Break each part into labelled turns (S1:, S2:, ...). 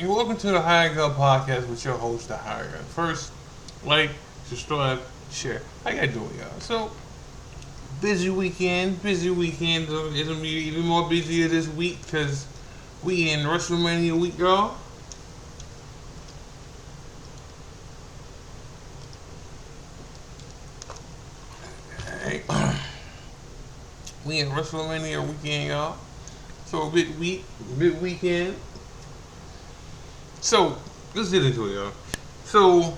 S1: and welcome to the Hiredgun podcast with your host, the Hiredgun. First, like, subscribe, share. How y'all doing, y'all? So, busy weekend, busy weekend. It's gonna be even more busier this week because we in WrestleMania week, y'all. Alright. We in WrestleMania weekend, y'all. So, a bit weekend. So, let's get into it, y'all. So,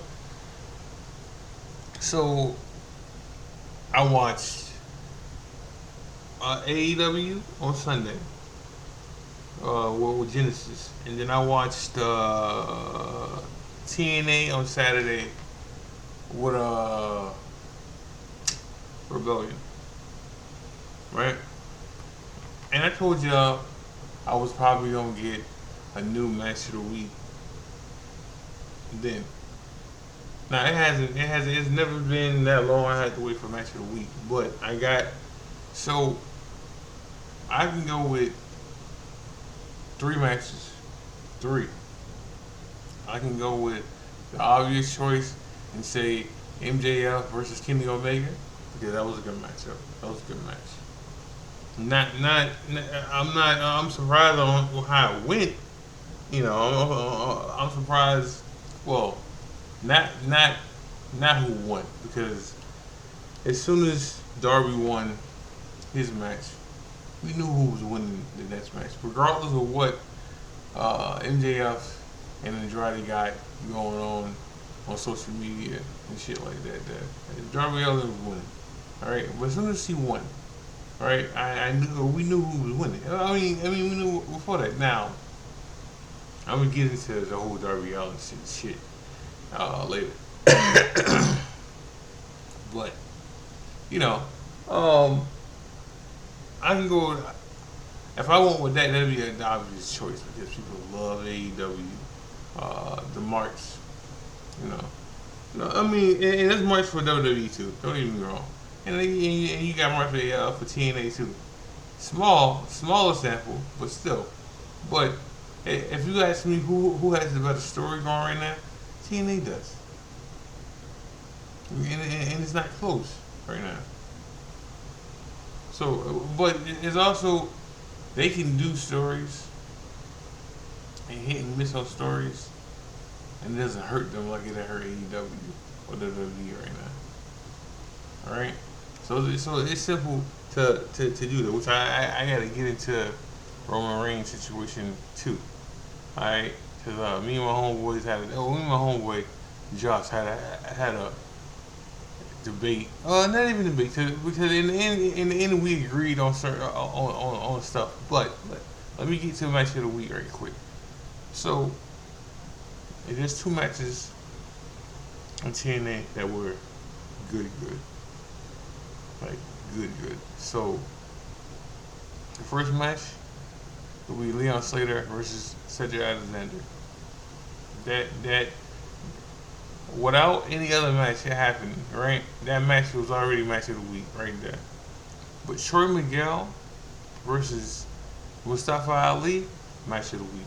S1: so I watched AEW on Sunday, with Genesis, and then I watched TNA on Saturday with Rebellion, right? And I told y'all I was probably gonna get a new match of the week. Then, now it's never been that long. I had to wait for match of the week, but I got so I can go with three matches. Three. I can go with the obvious choice and say MJF versus Kenny Omega because that was a good matchup. That was a good match. I'm surprised on how it went. I'm surprised. Well, not not not who won because as soon as Darby won his match, we knew who was winning the next match, regardless of what MJF and Andrade got going on social media and shit like that. That Darby Allin was winning, all right. But as soon as he won, all right, I knew we knew who was winning. We knew before that. Now I'm gonna get into the whole Darby Allin shit later, but you know, um, I can go. If I went with that, that'd be an obvious choice because people love AEW. The marks, you know. No, I mean, and that's marks for WWE too. Don't get me wrong. And you got marks for TNA too. Smaller sample, but still. But if you ask me who has the better story going right now, TNA does, and it's not close right now. So, but it's also they can do stories and hit and miss on stories, and it doesn't hurt them like it hurt AEW or WWE right now. All right, so it's simple to do that, which I got to get into Roman Reigns situation too. All right, because me and my homeboys me and my homeboy Josh had a debate. Not even debate, because in the end we agreed on certain on stuff. But let me get to the match of the week right quick. So there's two matches on TNA that were good, like good. So the first match will be Leon Slater versus Cedric Alexander. That without any other match that happened, right? That match was already match of the week right there. But Troy Miguel versus Mustafa Ali, match of the week.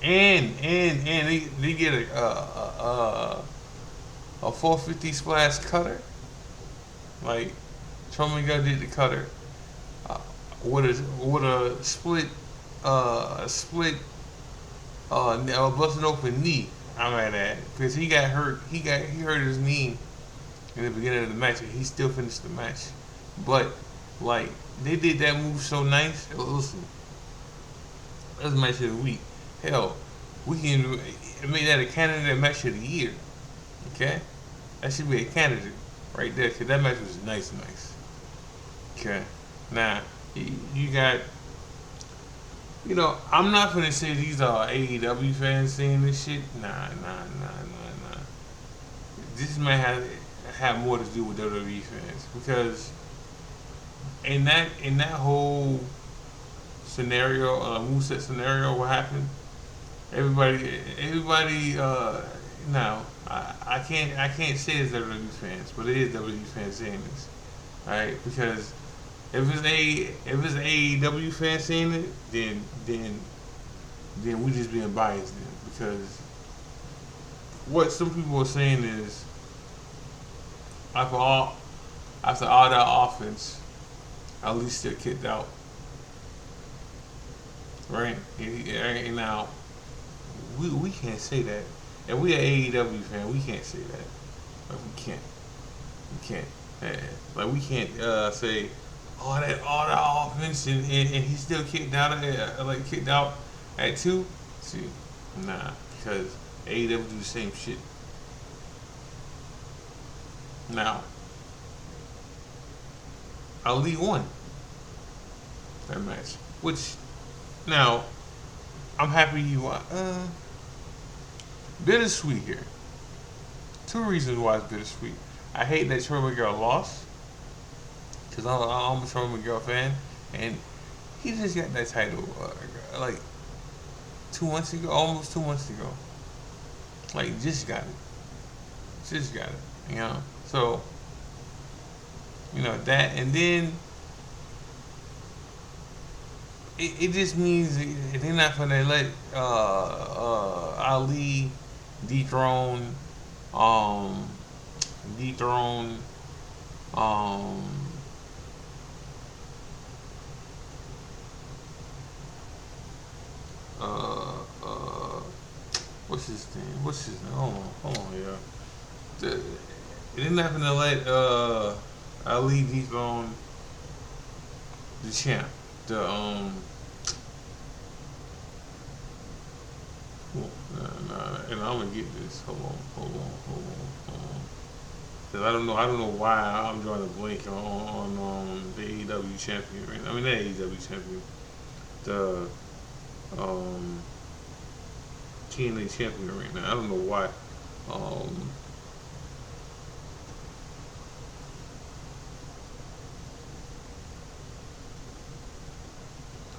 S1: And they get a 450 splash cutter. Like Troy Miguel did the cutter with a split busted open knee. I'm at that because he got hurt. He hurt his knee in the beginning of the match, and he still finished the match. But like they did that move so nice. Listen, that's match of the week. Hell, we can make that a candidate match of the year. Okay, that should be a candidate right there because that match was nice. Okay, now you got. I'm not gonna say these are AEW fans saying this shit. Nah. This might have more to do with WWE fans because in that whole scenario, moveset scenario, what happened? Everybody. Now I can't say it's WWE fans, but it is WWE fans saying this, all right? Because if it's AEW fan saying it, then then we just being biased then because what some people are saying is after all after all that offense, at least still kicked out, right? And now we can't say that. And we are AEW fan, we can't say that. Like we can't. We can't. Eh, like we can't say all that offense and he still kicked out like kicked out at two. See, nah, because AEW do the same shit. Now, Ali won that match, which now I'm happy he won. Bittersweet here. Two reasons why it's bittersweet. I hate that Troy McGill lost because I'm a Troy McGill fan, and he just got that title like 2 months ago, almost 2 months ago. Like just got it. You know, so that, and then it just means they're not gonna let Ali dethrone um dethrone um uh uh what's his name? What's his name? Hold on, yeah. The, they're not gonna let Ali dethrone the champ. The and I'm gonna get this. Hold on. Cause I don't know why I'm drawing a blank on the AEW champion. Right? I mean, not AEW champion, the um, TNA champion right now. I don't know why. Um,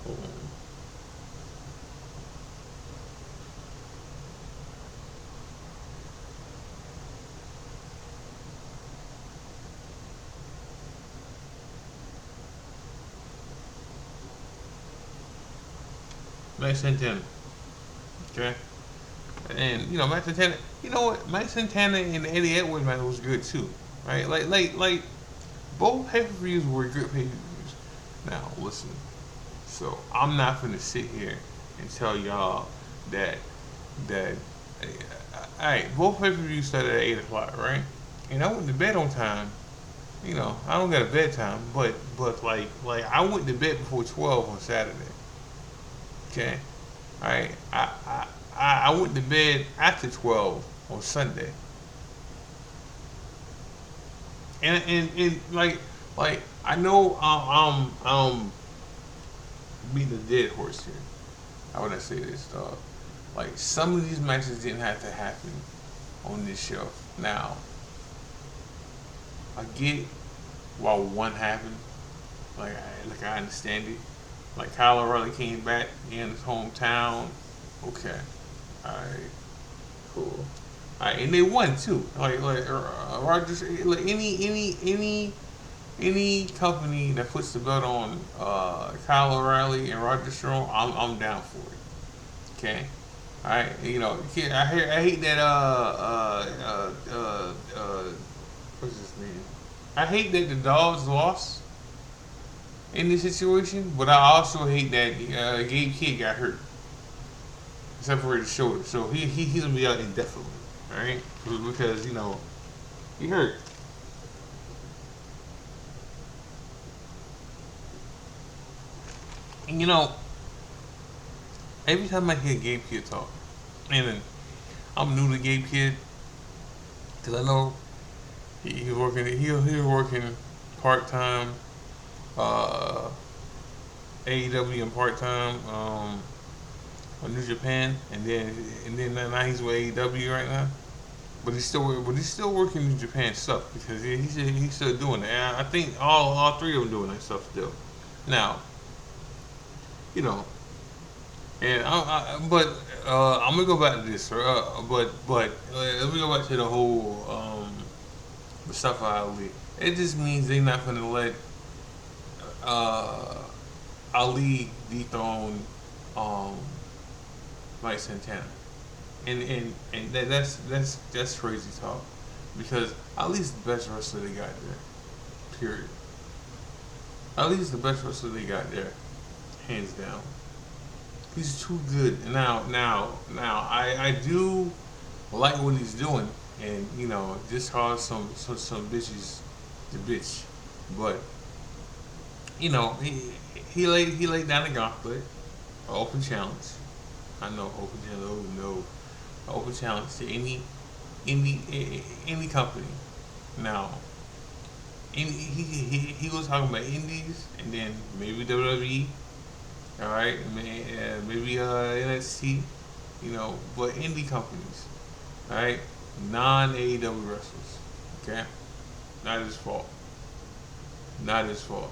S1: hold on. Max Santana. Okay. And Max Santana. You know what? Max Santana and Eddie Edwards match was good too, right? Like both pay per views were good pay per views. Now listen. So I'm not gonna sit here and tell y'all that that. Alright, both pay per views started at 8 o'clock, right? And I went to bed on time. I don't got a bedtime, but like I went to bed before 12 on Saturday. Okay. Alright. I went to bed after 12 on Sunday. And like I know beating the dead horse here. How would I say this, dog? Like some of these matches didn't have to happen on this show. Now, I get why one happened. I understand it. Like Kyle O'Reilly came back in his hometown. Okay. Alright. Cool. Alright, and they won too. Rogers, like any company that puts the belt on Kyle O'Reilly and Roger Strong, I'm down for it. Okay. Alright, I hate that what's his name? I hate that the dogs lost in this situation, but I also hate that Gabe Kidd got hurt, separated shoulder, so he's gonna be out indefinitely, all right? Because he hurt. And every time I hear Gabe Kidd talk, and then I'm new to Gabe Kidd, cause I know he's working. He was working part time, uh, AEW and part time on New Japan, and then now he's with AEW right now. But he's still working New Japan stuff because he's still doing it. And I think all three of them doing that stuff still. Now, you know, and but I'm gonna go back to this. But let me go back to the whole Mustafa Ali. It just means they're not gonna let uh, Ali dethrone um, Mike Santana, and that's crazy talk, because at least the best wrestler they got there. Period. At least the best wrestler they got there, hands down. He's too good. Now, I do like what he's doing, and just cause some bitches to bitch, but he laid down the gauntlet, an open challenge. I know open challenge. Oh no, an open challenge to any company. Now, he was talking about indies, and then maybe WWE. All right, maybe NXT. But indie companies. All right, non AEW wrestlers. Okay, not his fault. Not his fault.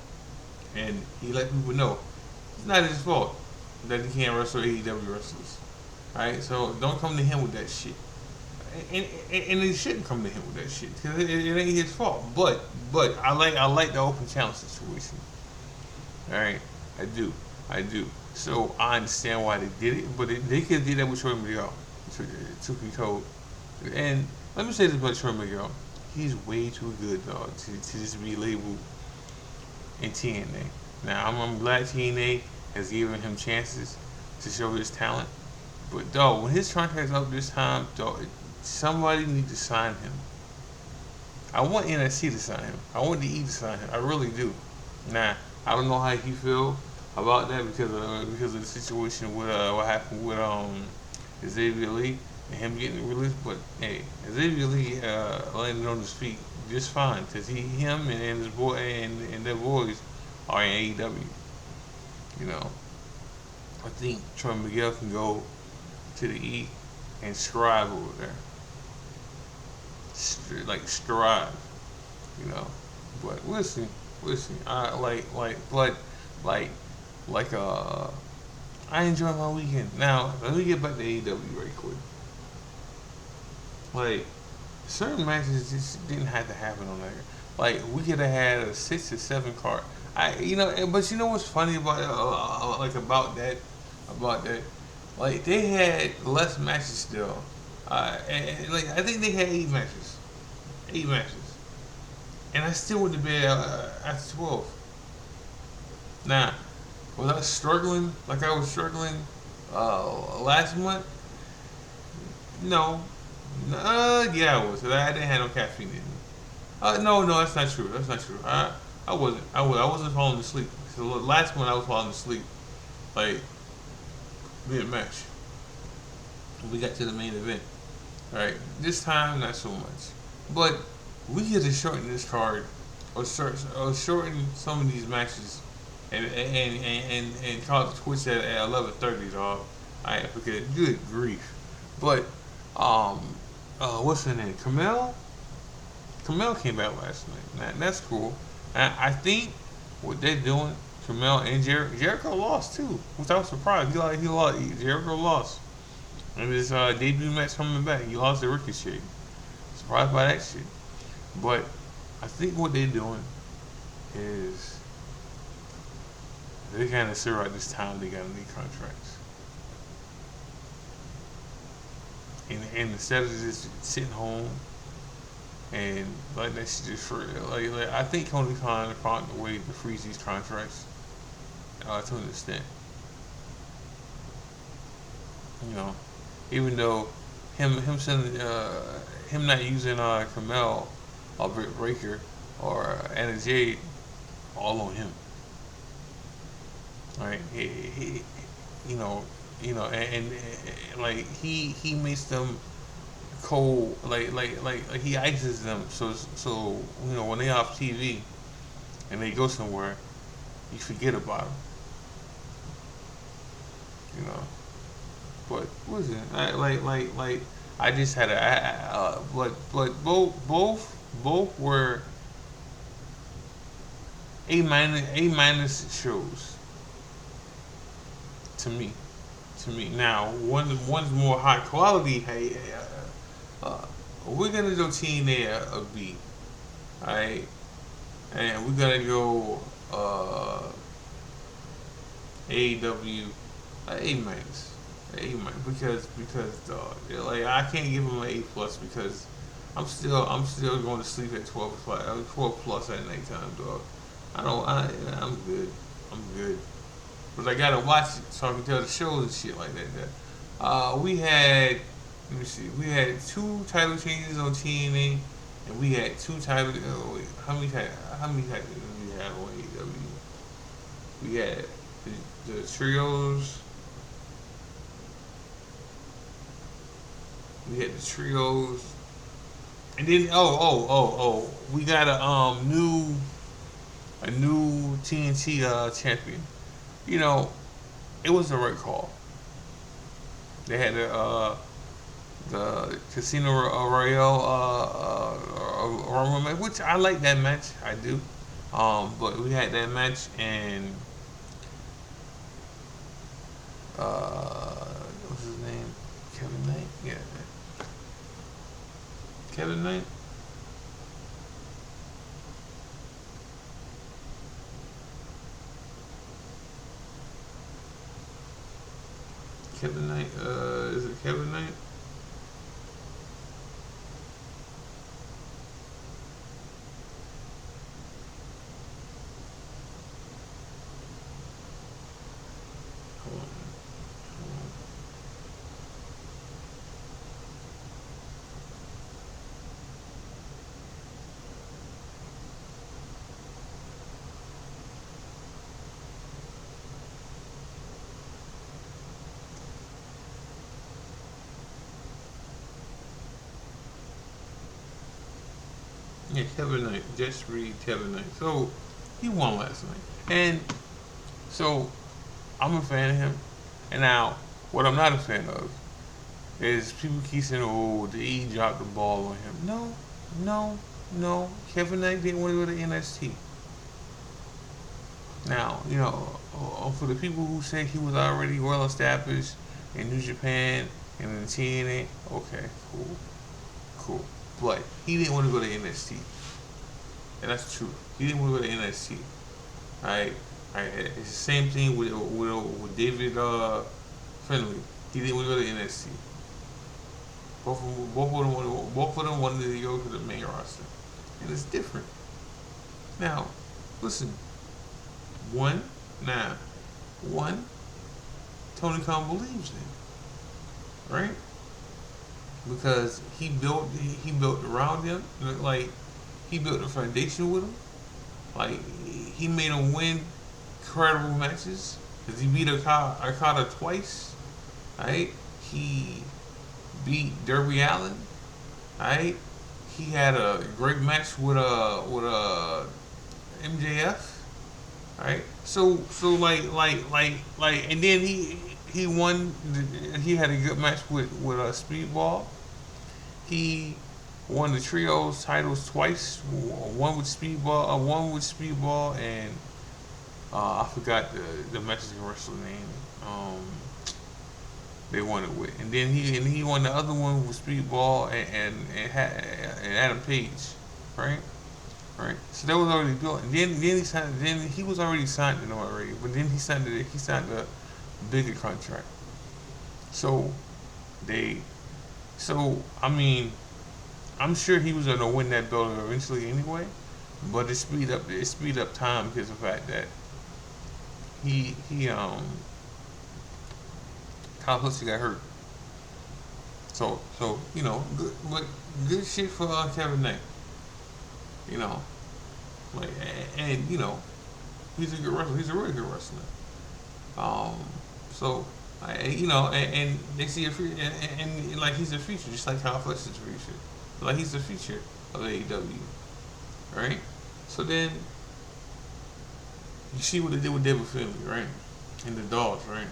S1: And he let people know it's not his fault that he can't wrestle AEW wrestlers. Alright, so don't come to him with that shit. And he shouldn't come to him with that shit because it ain't his fault. But I like the open challenge situation. Alright, I do. So I understand why they did it, but they could have did that with Troy Miguel. Truth be told. And let me say this about Troy Miguel. He's way too good, dog, to just be labeled in TNA. Now I'm glad TNA has given him chances to show his talent, but dog, when his contract's up this time, dog, somebody need to sign him. I want NXT to sign him. I want the E to sign him. I really do. Now I don't know how he feel about that because of the situation with what happened with Xavier Lee and him getting released. But hey, Xavier Lee landed on his feet just fine because him and his boy and their boys are in AEW. You know, I think Troy Miguel can go to the E and strive over there, like strive. You know, but we'll see. I like like I enjoy my weekend. Now let me get back to AEW right quick. Like certain matches just didn't have to happen on there. Like we could have had a 6 or 7 card. But you know what's funny about about that, like they had less matches still. Like I think they had 8 matches, and I still went to bed after 12. Now, was I struggling like I was struggling last month? No. Yeah, I was. I didn't have no caffeine in me. No, that's not true. That's not true. I wasn't. I wasn't falling asleep. So last month I was falling asleep, like mid match. We got to the main event. Right. This time not so much, but we could have shortened this card, or shortened some of these matches, and call it quits at 11:30, dog. I forget. Good grief. But um, what's her name? Camille came back last night. That's cool. I think what they're doing, Camille and Jericho lost too, which I was surprised. He lost. Jericho lost in his debut match coming back. He lost to Ricochet. Surprised by that shit. But I think what they're doing is they're kind of sure at this time they got any contracts, and instead of just sitting home and like that shit just for like I think Tony Khan found a way to freeze these contracts to an extent. You know, even though him sending him not using Camel or Britt Breaker or Anna Jade, all on him. Right? You know, like he makes them cold, like he ices them, so when they off TV and they go somewhere, you forget about them. You know, but what is it? Like I just had but both were A minus shows to me. Now one's more high quality. Hey, we're gonna go TNA a B, alright, and we're gonna go AEW A minus. Because like I can't give him an A plus because I'm still going to sleep at 12 plus at nighttime, dog. I don't I'm good. I'm good. But I gotta watch it so I can tell the shows and shit like that. We had let me see, we had two title changes on TNA, and we had two title. Oh wait, how many titles did we have on AEW? We had the trios. We had the trios, and then we got a new TNT champion. You know, it was the right call. They had the Casino Royale Rumble match, which I like that match. I do. But we had that match, and what's his name? Kevin Knight. Yeah, Kevin Knight. Kevin Knight. Is it Kevin Knight? Hold on. Yeah, Kevin Knight. Just read Kevin Knight. So he won last night, and so I'm a fan of him. And now, what I'm not a fan of is people keep saying, "Oh, the E dropped the ball on him." No, no, no. Kevin Knight didn't want to go to NXT. Now, for the people who say he was already well established in New Japan and in TNA, okay, cool, cool. But he didn't want to go to NXT, and that's true. He didn't want to go to NXT. Right? Right? It's the same thing with David Finley. He didn't want to go to NXT. Both of them wanted to go to the main roster, and it's different. Now, listen. One, now, one, Tony Khan believes in, right? Because he built around him, like he built a foundation with him. Like he made him win credible matches. Cause he beat Okada twice, right? He beat Derby Allen, right? He had a great match with MJF, right? So and then he won. He had a good match with Speedball. He won the trios titles twice. One with Speedball, and I forgot the Mexican wrestler name. They won it with, and he won the other one with Speedball and Adam Page, right? Right. So that was already built. And then he signed. Then he was already signed to them already. But then he signed a bigger contract. So they. So I mean, I'm sure he was gonna win that belt eventually anyway. But it speed up time because of the fact that he Kyle Hudson got hurt. So good, but good shit for Kevin Knight. You know, like and he's a good wrestler. He's a really good wrestler. Um, so and they see a future, like he's a future, just like Kyle Fletcher's a future. Like he's the future of AEW, right? So then you see what they did with David Finley, right? And the Dogs, right?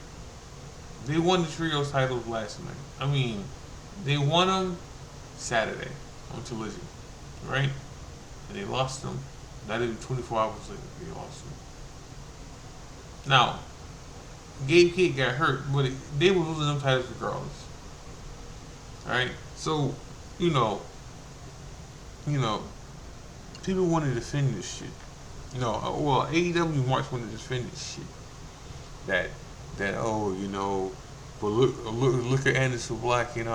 S1: They won the trios titles last night. I mean, they won them Saturday on Collision, right? And they lost them. Not even 24 hours later, they lost them. Now, Gabe Kidd got hurt, but they were losing them titles regardless. All right, so you know, you know, people want to defend this shit. AEW Marks want to defend this shit. That that But look at Anderson Black and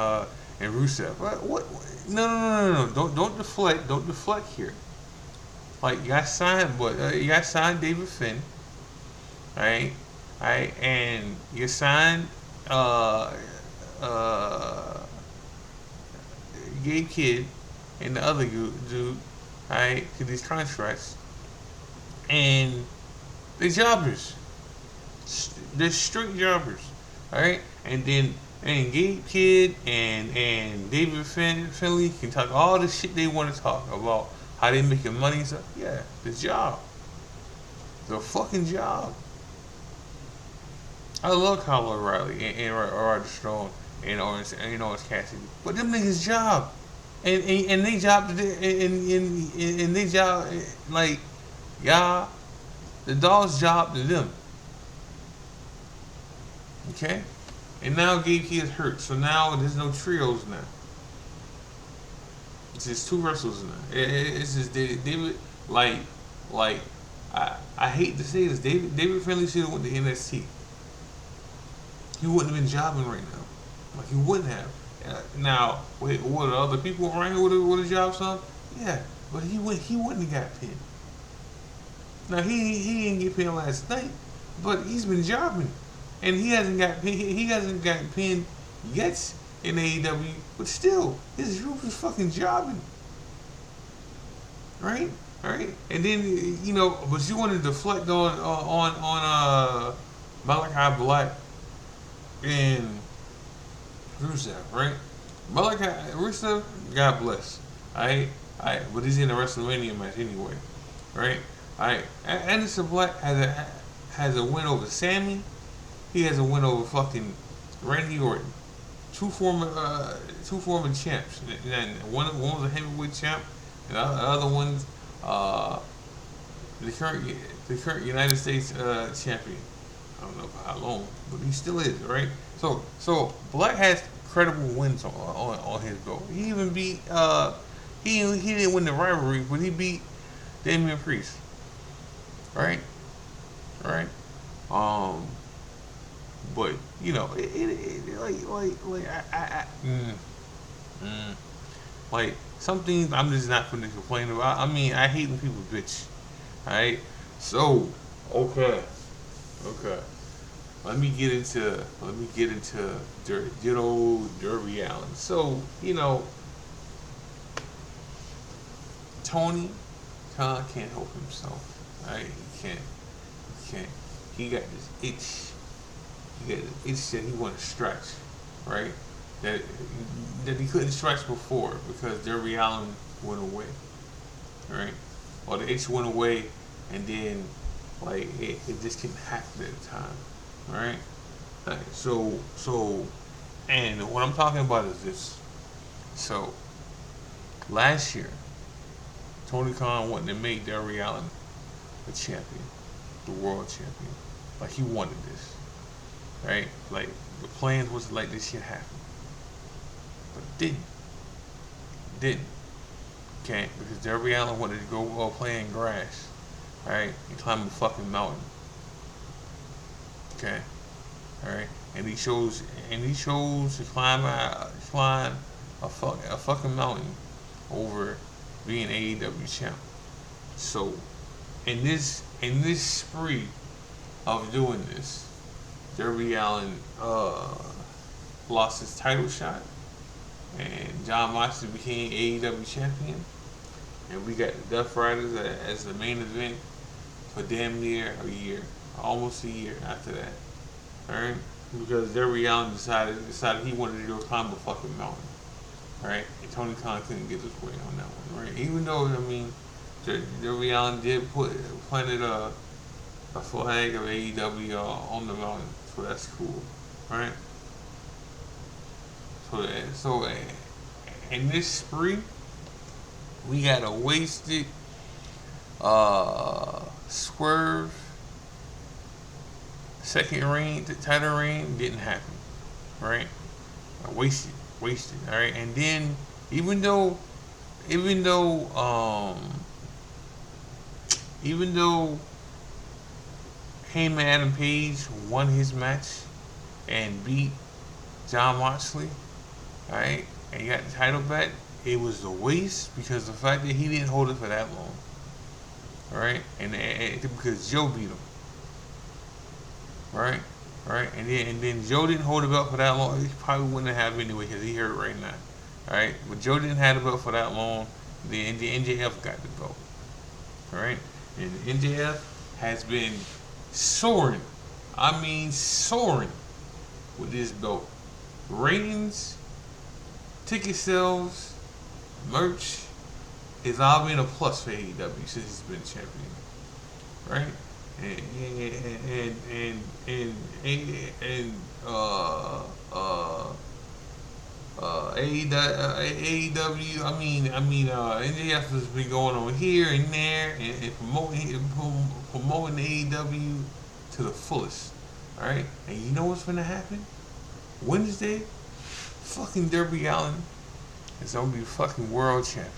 S1: Rusev. What? No, no, no, no, no. Don't deflect. Don't deflect here. Like you got signed, but you got signed David Finn, right? Right, and you signed uh uh Gabe Kidd and the other dude, right? To these contracts, and they're jobbers. They're straight jobbers, all right. And Gabe Kidd and David Finley can talk all the shit they want to talk about how they making money and stuff. Yeah, the job, the fucking job. I love Kyle O'Reilly and Roger Strong and Orange Cassidy, but them niggas job, and they job and they job like y'all, the dog's job to them. Okay, and now Gabe Kid is hurt, so now there's no trios now. It's just two wrestlers now. It's just David like I hate to say this. David Finley should have went to NXT. He wouldn't have been jobbing right now. Like he wouldn't have. Now, wait, what are other people around here with a job, son? Yeah, but he wouldn't have got pinned. Now he didn't get pinned last night, but he's been jobbing, and he hasn't gotten pinned yet in AEW. But still, his group is fucking jobbing, right? Right? And then but you want to deflect on Malachi Black and Rusev, right? Malachi Rusev, God bless. But he's in a WrestleMania match anyway, right? Anderson Black has a win over Sammy. He has a win over fucking Randy Orton. Two former champs. And one was a heavyweight champ, and the other one's the current United States champion. I don't know for how long, but he still is, right? So Black has credible wins on his belt. He even beat he didn't win the rivalry, but he beat Damian Priest, right? Right? But like some things I'm just not gonna complain about. I mean, I hate when people bitch. Alright? So, okay. Let me get into good old Derby Allen. So, Tony Khan can't help himself. Alright? He can't. He got this itch. He got this itch that he wanna stretch. Right? That he couldn't stretch before because Derby Allen went away. Right? Or the itch went away, and then it just couldn't happen at the time. Right? So and what I'm talking about is this. So last year, Tony Khan wanted to make Derby Allen a champion, the world champion. Like he wanted this. Right? Like the plan was like this shit happen. But it didn't. Okay? Because Derby Allen wanted to go play in grass. Right? And climb a fucking mountain. Okay? Alright? And he chose to climb a fucking mountain over being AEW champ. So in this spree of doing this, Derby Allen lost his title shot, and John Moxley became AEW champion, and we got the Death Riders as the main event for damn near a year, almost a year after that. Alright? Because Derby Allen decided he wanted to go climb a fucking mountain. Alright? And Tony Khan couldn't get his way on that one, right? Even though, Derby Allen did planted a flag of AEW on the mountain, so that's cool, right? So in this spree, we got a wasted Swerve second reign, the title reign didn't happen, right? Wasted, all right. And then even though Heyman Adam Page won his match and beat John Moxley, alright, and he got the title back, it was a waste because the fact that he didn't hold it for that long. Alright? And because Joe beat him. Right? Right? And then Joe didn't hold the belt for that long. He probably wouldn't have anyway because he hurt right now. Alright? But Joe didn't have the belt for that long. Then the NJF got the belt. Alright? And the NJF has been soaring. I mean soaring with this belt. Ratings, ticket sales, merch is all been a plus for AEW since he's been champion. Right? And AEW, NJF has been going on here and there and promoting AEW to the fullest. Alright? And you know what's gonna happen? Wednesday, fucking Darby Allin is gonna be fucking world champion.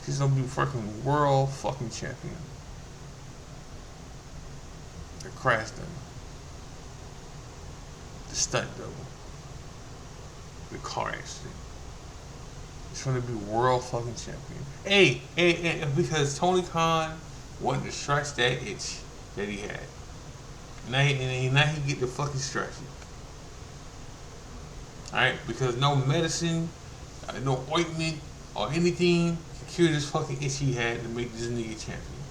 S1: He's gonna be fucking world fucking champion. The crash done. The stunt double. The car accident. He's gonna be world fucking champion. Hey, because Tony Khan wanted to scratch that itch that he had. Now he get the fucking scratch it. Alright? Because no medicine, no ointment, or anything can cure this fucking itch he had to make this nigga champion.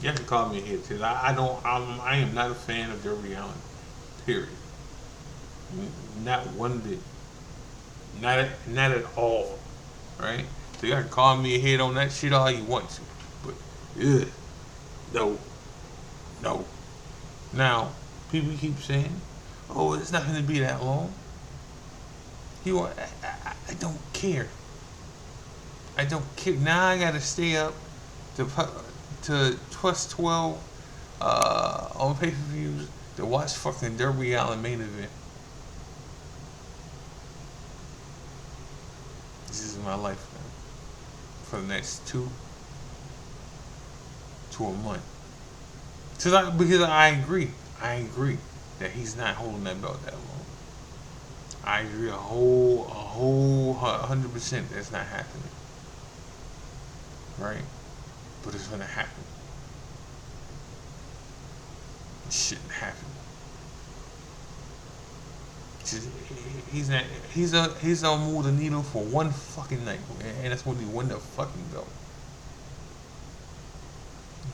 S1: You have to call me a hater because I am not a fan of Darby Allin. Period. Not one bit. Not at all. Right? So you have to call me a hater on that shit all you want to. But no. Now, people keep saying, oh, it's not gonna be that long. I don't care. I don't care. Now I gotta stay up to plus 12 on pay-per-views to watch fucking Darby Allin main event. This is my life now. For the next 2 to a month. Because I agree that he's not holding that belt that long. I agree a whole 100% that's not happening. Right? But it's gonna happen. It shouldn't happen. He's gonna move the needle for one fucking night, and that's when he won the fucking belt.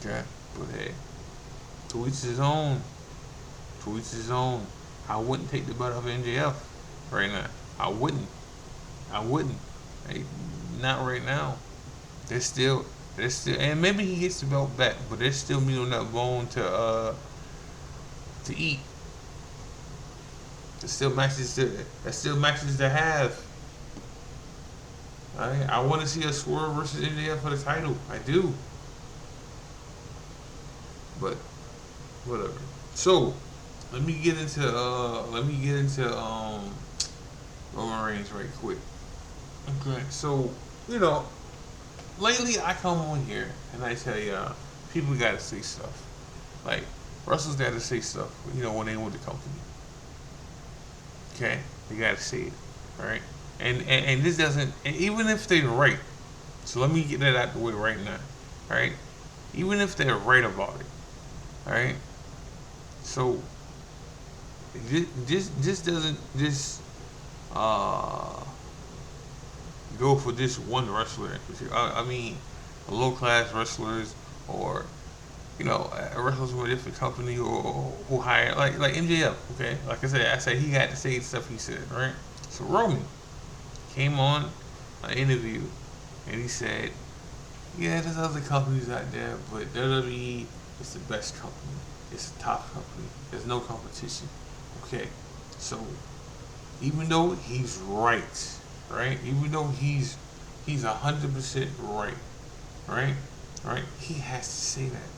S1: Okay, but hey, to each his own. To each his own. I wouldn't take the belt off NJF right now. I wouldn't. Hey, not right now. There's still, and maybe he gets the belt back, but there's still meat on that bone to eat. There's still matches to have. Alright, I want to see a Swerve versus MJF for the title. I do. But whatever. So let me get into Roman Reigns right quick. Okay, so lately I come on here and I tell y'all people gotta say stuff. Like wrestlers gotta say stuff, when they with the company. Okay? They gotta say it. Alright? And this doesn't, even if they're right, so let me get that out the way right now. Alright? Even if they're right about it. Alright? So this doesn't go for this one wrestler. I mean, low class wrestlers or wrestlers from a different company or who hire like MJF. Okay, like I said he got to say the stuff he said, right? So Roman came on an interview and he said, "Yeah, there's other companies out there, but WWE is the best company. It's the top company. There's no competition." Okay, so even though he's right? Even though he's 100% right? He has to say that.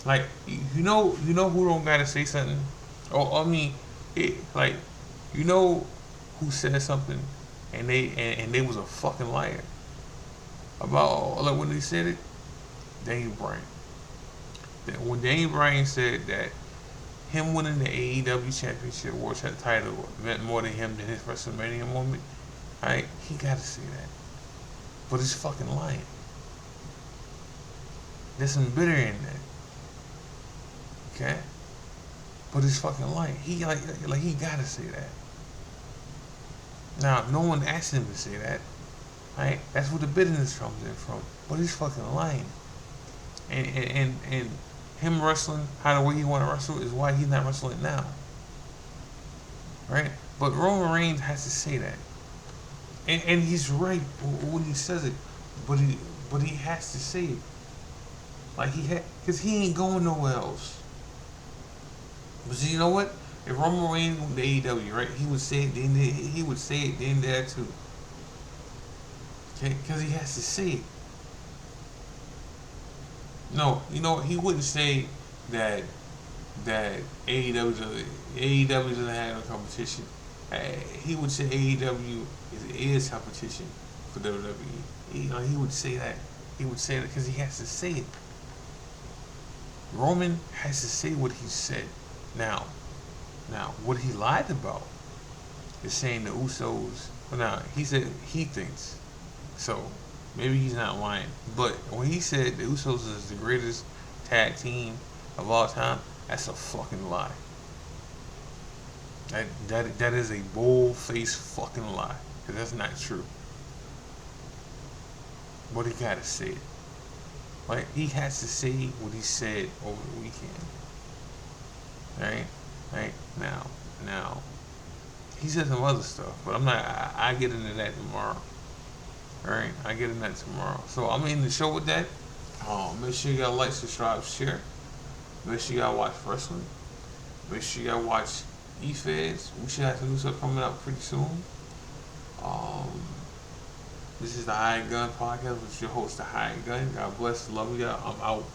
S1: Like who don't gotta say something? Or who said something and they was a fucking liar about when they said it? Daniel Bryan. that when Daniel Bryan said that him winning the AEW Championship World Title meant more to him than his WrestleMania moment, right? He got to say that. But he's fucking lying. There's some bitter in that. Okay? But he's fucking lying. He like he gotta say that. Now, no one asked him to say that. Right? That's where the bitterness comes in from. But he's fucking lying. And him wrestling how the way he wanna wrestle is why he's not wrestling now. Right? But Roman Reigns has to say that. And he's right when he says it. But he has to say it. Like cause he ain't going nowhere else. But see, you know what? If Roman Reigns went to AEW, right, he would say it then there too. Okay, because he has to say it. No, you know what? He wouldn't say that AEW doesn't have no competition. He would say AEW is competition for WWE. He would say that. He would say that because he has to say it. Roman has to say what he said. Now, what he lied about is saying the Usos. Well, now he said he thinks so. Maybe he's not lying. But when he said the Usos is the greatest tag team of all time, that's a fucking lie. That is a bold-faced fucking lie. Cause that's not true. But he gotta say it. Right? He has to say what he said over the weekend. Right? Now, he said some other stuff, but I'm not. I get into that tomorrow. Alright, I get into that tomorrow. So I'm in the show with that. Make sure you gotta like, subscribe, share. Make sure you gotta watch wrestling. Make sure you gotta watch E-Feds. We should have some new stuff coming up pretty soon. This is the Hiredgun podcast with your host, the Hiredgun. God bless. Love y'all. I'm out.